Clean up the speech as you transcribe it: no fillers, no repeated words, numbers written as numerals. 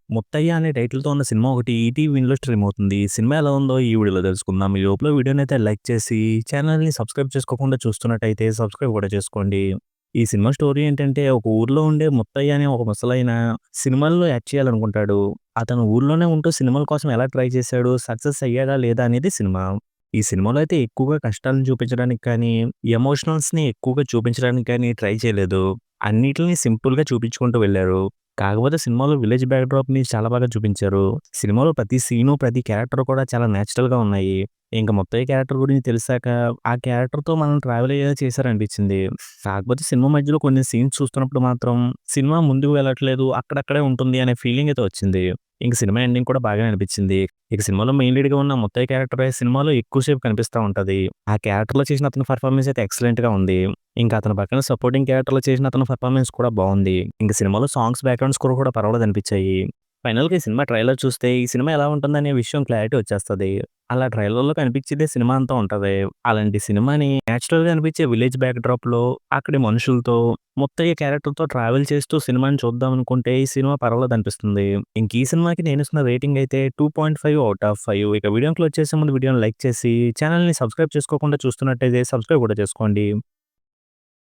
'ముత్తయ్య' అనే టైటిల్‌తో ఉన్న సినిమా ఒకటి ఈటీవీలో స్ట్రీమ్ అవుతుంది. ఈ సినిమా ఎలా ఉందో ఈ వీడియోలో తెలుసుకుందాం. ఈ లోపల వీడియోనైతే లైక్ చేసి, ఛానెల్‌ని సబ్స్క్రైబ్ చేసుకోకుండా చూస్తున్నట్టయితే సబ్స్క్రైబ్ కూడా చేసుకోండి. ఈ సినిమా స్టోరీ ఏంటంటే, ఒక ఊర్లో ఉండే ముత్తయ్య అనే ఒక ముసలాయన సినిమాల్లో యాక్ట్ చేయాలనుకుంటాడు. అతను ఊర్లోనే ఉంటూ సినిమాల కోసం ఎలా ట్రై చేశాడు, సక్సెస్ అయ్యాడా లేదా అనేది సినిమా. ఈ సినిమాలో అయితే ఎక్కువగా కష్టాలను చూపించడానికి కానీ, ఎమోషనల్స్‌ని ఎక్కువగా చూపించడానికి కానీ ట్రై చేయలేదు. అన్నిటిని సింపుల్‌గా చూపించుకుంటూ వెళ్లారు. కాకపోతే సినిమాలో విలేజ్ బ్యాక్‌డ్రాప్‌ని చాలా బాగా చూపించారు. సినిమాలో ప్రతి సీను, ప్రతి క్యారెక్టర్ కూడా చాలా నేచురల్‌గా ఉన్నాయి. ఇంక ముత్తయ్య క్యారెక్టర్ గురించి తెలిసాక, ఆ క్యారెక్టర్‌తో మనం ట్రావెల్ అయ్యేలా చేశారనిపించింది. కాకపోతే సినిమా మధ్యలో కొన్ని సీన్స్ చూస్తున్నప్పుడు మాత్రం, సినిమా ముందుకు వెళ్ళట్లేదు, అక్కడక్కడే ఉంటుంది అనే ఫీలింగ్ అయితే వచ్చింది. ఇంక సినిమా ఎండింగ్ కూడా బాగానే అనిపించింది. ఇక సినిమాలో మెయిన్ లీడ్‌గా ఉన్న ముత్తయ్య క్యారెక్టరే సినిమాలో ఎక్కువ సేపు కనిపిస్తా ఉంటది. ఆ క్యారెక్టర్‌లో చేసిన అతని పెర్ఫార్మన్స్ అయితే ఎక్సలెంట్‌గా ఉంది. ఇంకా అతని పక్కన సపోర్టింగ్ క్యారెక్టర్‌లో చేసిన అతని పెర్ఫార్మన్స్ కూడా బావుంది. ఇంక సినిమాలో సాంగ్స్, బ్యాక్‌గ్రౌండ్ స్కోర్ కూడా పర్వాలేదనిపించాయి. ఫైనల్‌గా ఈ సినిమా ట్రైలర్ చూస్తే ఈ సినిమా ఎలా ఉంటుందనే విషయం క్లారిటీ వచ్చేస్తది. అలా ట్రైలర్‌లో కనిపించేదే సినిమా అంతా ఉంటది. అలాంటి సినిమాని నేచురల్‌గా అనిపించే విలేజ్ బ్యాక్‌డ్రాప్‌లో, అక్కడి మనుషులతో, ముత్తయ్య క్యారెక్టర్‌తో ట్రావెల్ చేస్తూ సినిమాని చూద్దాం అనుకుంటే ఈ సినిమా పర్వాలేదనిపిస్తుంది. ఇంక ఈ సినిమాకి నేనిస్తున్న రేటింగ్ అయితే 2.5 ఔట్ ఆఫ్ 5. ఇక వీడియోని క్లోజ్ చేసే ముందు వీడియోని లైక్ చేసి, ఛానెల్‌ని సబ్స్క్రైబ్ చేసుకోకుండా చూస్తున్నట్టయితే సబ్స్క్రైబ్ కూడా చేసుకోండి.